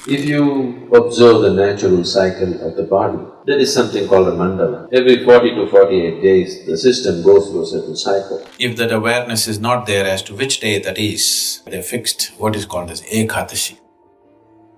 If you observe the natural cycle of the body, there is something called a mandala. Every 40 to 48 days, the system goes through a certain cycle. If that awareness is not there as to which day that is, they've fixed what is called as EKADASI.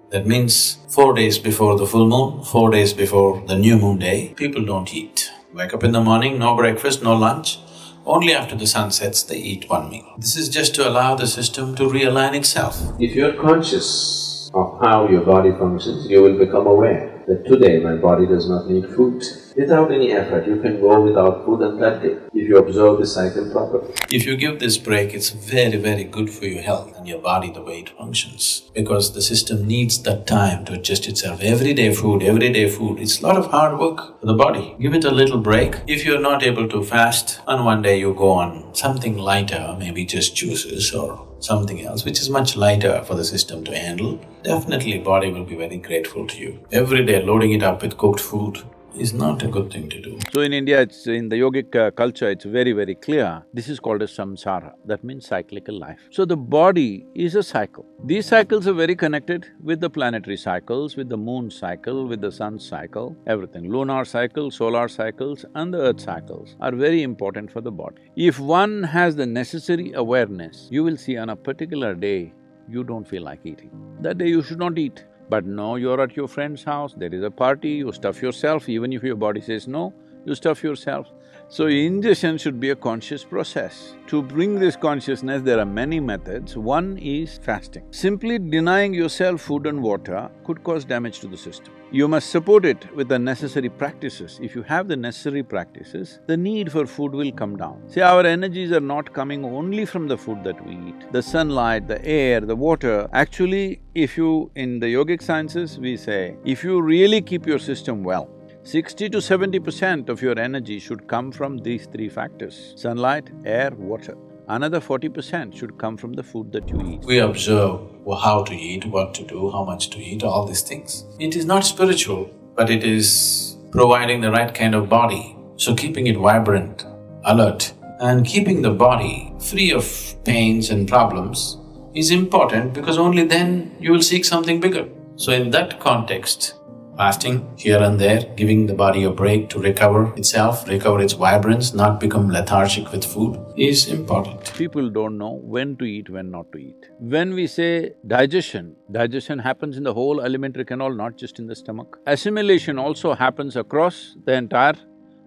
That means 4 days before the full moon, 4 days before the new moon day, people don't eat. Wake up in the morning, no breakfast, no lunch. Only after the sun sets, they eat one meal. This is just to allow the system to realign itself. If you're conscious of how your body functions, you will become aware that today my body does not need food. Without any effort, you can go without food on that day, if you observe the cycle properly. If you give this break, it's very, very good for your health and your body, the way it functions. Because the system needs that time to adjust itself. Everyday food, it's a lot of hard work for the body. Give it a little break. If you're not able to fast, on one day you go on something lighter, maybe just juices or something else, which is much lighter for the system to handle, definitely body will be very grateful to you. Every day loading it up with cooked food is not a good thing to do. So in India, in the yogic culture, it's very, very clear. This is called as samsara, that means cyclical life. So the body is a cycle. These cycles are very connected with the planetary cycles, with the moon cycle, with the sun cycle, everything. Lunar cycle, solar cycles and the earth cycles are very important for the body. If one has the necessary awareness, you will see on a particular day, you don't feel like eating. That day you should not eat. But no, you're at your friend's house, there is a party, you stuff yourself, even if your body says no, you stuff yourself. So ingestion should be a conscious process. To bring this consciousness, there are many methods. One is fasting. Simply denying yourself food and water could cause damage to the system. You must support it with the necessary practices. If you have the necessary practices, the need for food will come down. See, our energies are not coming only from the food that we eat. The sunlight, the air, the water… Actually, in the yogic sciences, we say, if you really keep your system well, 60 to 70% of your energy should come from these three factors: sunlight, air, water. Another 40% should come from the food that you eat. We observe how to eat, what to do, how much to eat, all these things. It is not spiritual, but it is providing the right kind of body. So keeping it vibrant, alert, and keeping the body free of pains and problems is important, because only then you will seek something bigger. So in that context, fasting here and there, giving the body a break to recover itself, recover its vibrance, not become lethargic with food, is important. People don't know when to eat, when not to eat. When we say digestion, digestion happens in the whole alimentary canal, not just in the stomach. Assimilation also happens across the entire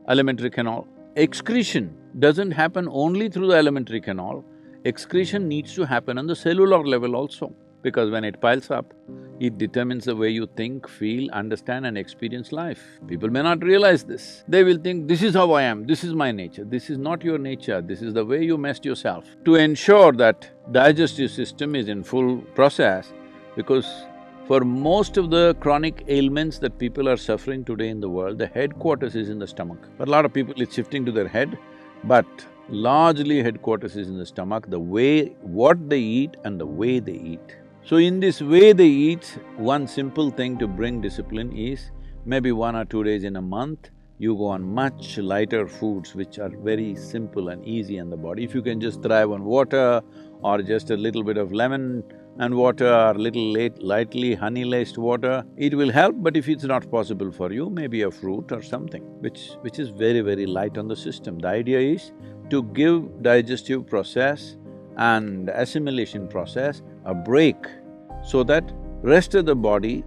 alimentary canal. Excretion doesn't happen only through the alimentary canal, excretion needs to happen on the cellular level also. Because when it piles up, it determines the way you think, feel, understand and experience life. People may not realize this. They will think, this is how I am, this is my nature. This is not your nature, this is the way you messed yourself. To ensure that digestive system is in full process, because for most of the chronic ailments that people are suffering today in the world, the headquarters is in the stomach. For a lot of people, it's shifting to their head, but largely headquarters is in the stomach, the way… what they eat and the way they eat. So in this way they eat, one simple thing to bring discipline is, maybe 1 or 2 days in a month, you go on much lighter foods which are very simple and easy on the body. If you can just thrive on water or just a little bit of lemon and water or lightly honey-laced water, it will help. But if it's not possible for you, maybe a fruit or something which is very, very light on the system. The idea is to give digestive process and assimilation process a break so that rest of the body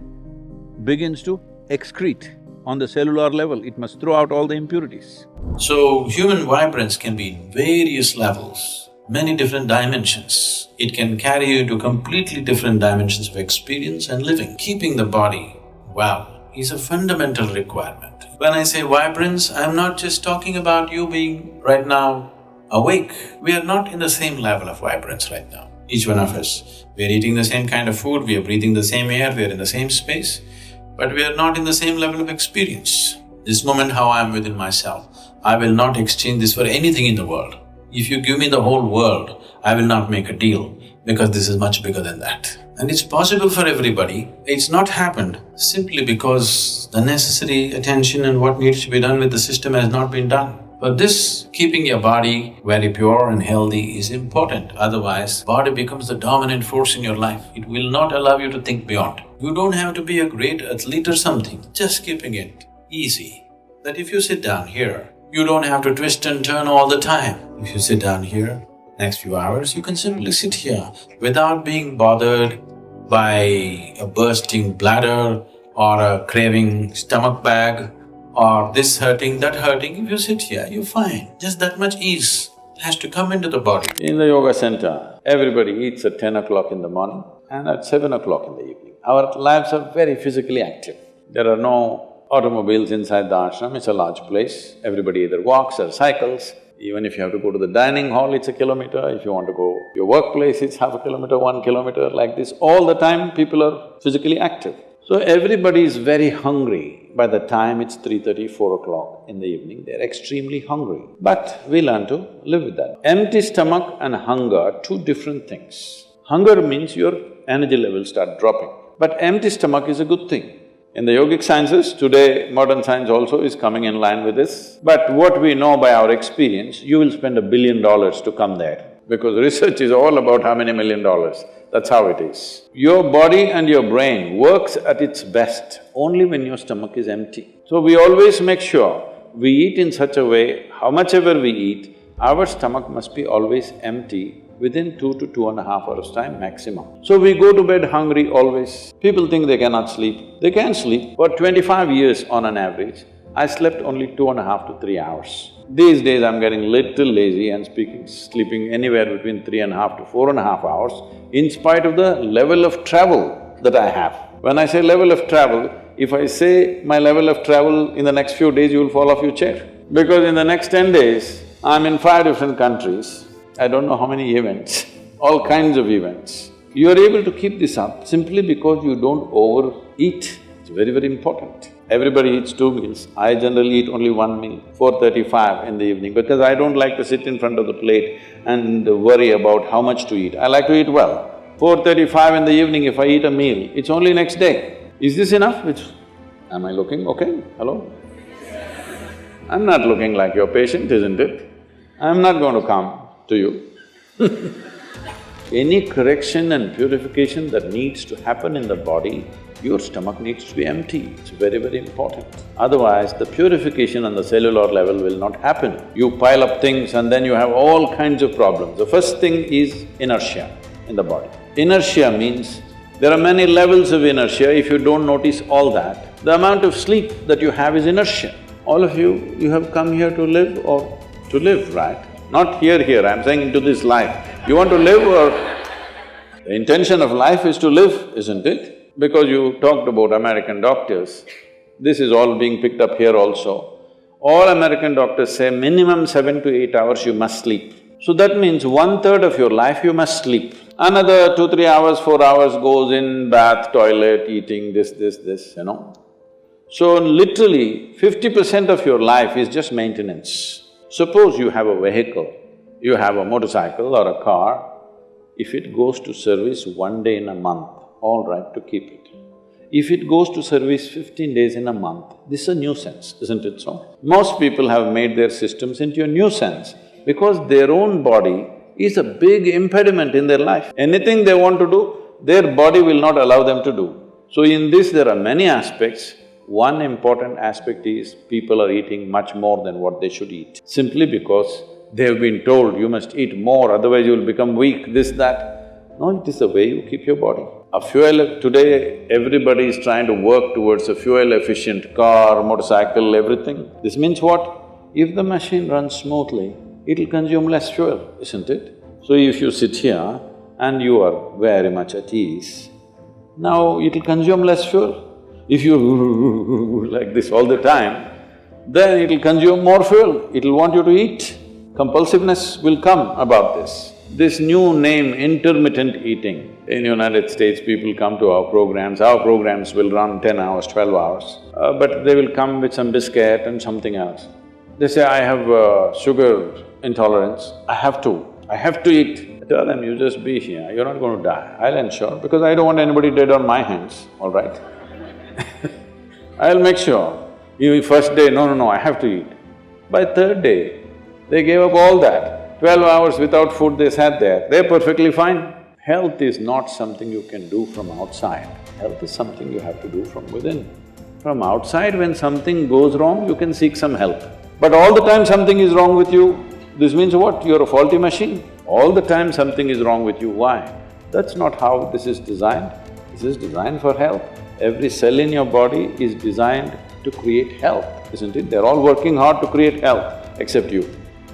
begins to excrete. On the cellular level, it must throw out all the impurities. So human vibrance can be in various levels, many different dimensions. It can carry you to completely different dimensions of experience and living. Keeping the body well is a fundamental requirement. When I say vibrance, I'm not just talking about you being right now awake. We are not in the same level of vibrance right now, each one of us. We are eating the same kind of food, we are breathing the same air, we are in the same space, but we are not in the same level of experience. This moment how I am within myself, I will not exchange this for anything in the world. If you give me the whole world, I will not make a deal, because this is much bigger than that. And it's possible for everybody. It's not happened simply because the necessary attention and what needs to be done with the system has not been done. But this, keeping your body very pure and healthy is important, otherwise body becomes the dominant force in your life. It will not allow you to think beyond. You don't have to be a great athlete or something, just keeping it easy. That if you sit down here, you don't have to twist and turn all the time. If you sit down here, next few hours, you can simply sit here without being bothered by a bursting bladder or a craving stomach bag or this hurting, that hurting. If you sit here, you're fine. Just that much ease has to come into the body. In the yoga center, everybody eats at 10 o'clock in the morning and at 7 o'clock in the evening. Our lives are very physically active. There are no automobiles inside the ashram, it's a large place. Everybody either walks or cycles. Even if you have to go to the dining hall, it's a kilometer. If you want to go to your workplace, it's half a kilometer, 1 kilometer, like this. All the time, people are physically active. So everybody is very hungry. By the time it's 3:30, 4 o'clock in the evening, they're extremely hungry. But we learn to live with that. Empty stomach and hunger are two different things. Hunger means your energy levels start dropping. But empty stomach is a good thing. In the yogic sciences, today modern science also is coming in line with this. But what we know by our experience, you will spend $1 billion to come there. Because research is all about how many $1 million, that's how it is. Your body and your brain works at its best only when your stomach is empty. So we always make sure we eat in such a way, how much ever we eat, our stomach must be always empty within 2 to 2.5 hours time maximum. So we go to bed hungry always. People think they cannot sleep. They can sleep. For 25 years on an average, I slept only 2.5 to 3 hours. These days I'm getting little lazy and sleeping anywhere between 3.5 to 4.5 hours in spite of the level of travel that I have. When I say level of travel, if I say my level of travel in the next few days, you will fall off your chair. Because in the next 10 days, I'm in 5 different countries, I don't know how many events, all kinds of events. You are able to keep this up simply because you don't overeat. It's very, very important. Everybody eats 2 meals. I generally eat only 1 meal, 4:35 in the evening, because I don't like to sit in front of the plate and worry about how much to eat. I like to eat well. 4:35 in the evening, if I eat a meal, it's only next day. Is this enough? Am I looking okay? Hello? I'm not looking like your patient, isn't it? I'm not going to come to you. Any correction and purification that needs to happen in the body, your stomach needs to be empty. It's very, very important. Otherwise, the purification on the cellular level will not happen. You pile up things and then you have all kinds of problems. The first thing is inertia in the body. Inertia means there are many levels of inertia. If you don't notice all that, the amount of sleep that you have is inertia. All of you have come here to live or to live, right? Not here, I'm saying into this life. You want to live or… The intention of life is to live, isn't it? Because you talked about American doctors, this is all being picked up here also. All American doctors say minimum 7 to 8 hours you must sleep. So that means 1/3 of your life you must sleep. Another 2, 3 hours, 4 hours goes in bath, toilet, eating, this, you know. So literally 50% of your life is just maintenance. Suppose you have a vehicle, you have a motorcycle or a car, if it goes to service 1 day in a month, all right to keep it. If it goes to service 15 days in a month, this is a nuisance, isn't it so? Most people have made their systems into a nuisance because their own body is a big impediment in their life. Anything they want to do, their body will not allow them to do. So in this there are many aspects. One important aspect is people are eating much more than what they should eat, simply because they have been told you must eat more, otherwise you will become weak, this, that. No, it is the way you keep your body. Today everybody is trying to work towards a fuel-efficient car, motorcycle, everything. This means what? If the machine runs smoothly, it'll consume less fuel, isn't it? So if you sit here and you are very much at ease, now it'll consume less fuel. If you like this all the time, then it'll consume more fuel, it'll want you to eat. Compulsiveness will come about this. This new name, intermittent eating. In United States, people come to our programs will run 10 hours, 12 hours, but they will come with some biscuit and something else. They say, I have sugar intolerance, I have to eat. I tell them, you just be here, you're not going to die, I'll ensure, because I don't want anybody dead on my hands, all right? I'll make sure. You first day, no, I have to eat. By third day, they gave up all that. 12 hours without food they sat there, they're perfectly fine. Health is not something you can do from outside, health is something you have to do from within. From outside, when something goes wrong, you can seek some help. But all the time something is wrong with you, this means what? You're a faulty machine. All the time something is wrong with you, why? That's not how this is designed. This is designed for health. Every cell in your body is designed to create health, isn't it? They're all working hard to create health, except you.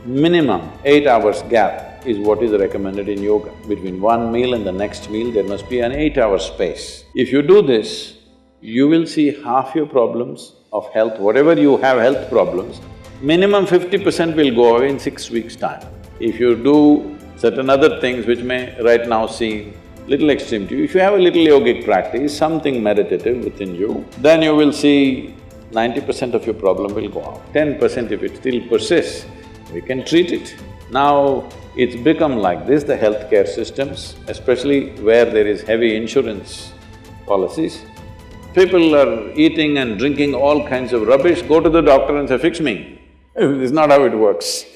Minimum 8 hours gap is what is recommended in yoga. Between one meal and the next meal, there must be an 8-hour space. If you do this, you will see half your problems of health, whatever you have health problems, minimum 50% will go away in 6 weeks' time. If you do certain other things which may right now seem little extreme to you, if you have a little yogic practice, something meditative within you, then you will see 90% of your problem will go out. 10% if it still persists, we can treat it. Now, it's become like this, the healthcare systems, especially where there is heavy insurance policies. People are eating and drinking all kinds of rubbish, go to the doctor and say, fix me. This is not how it works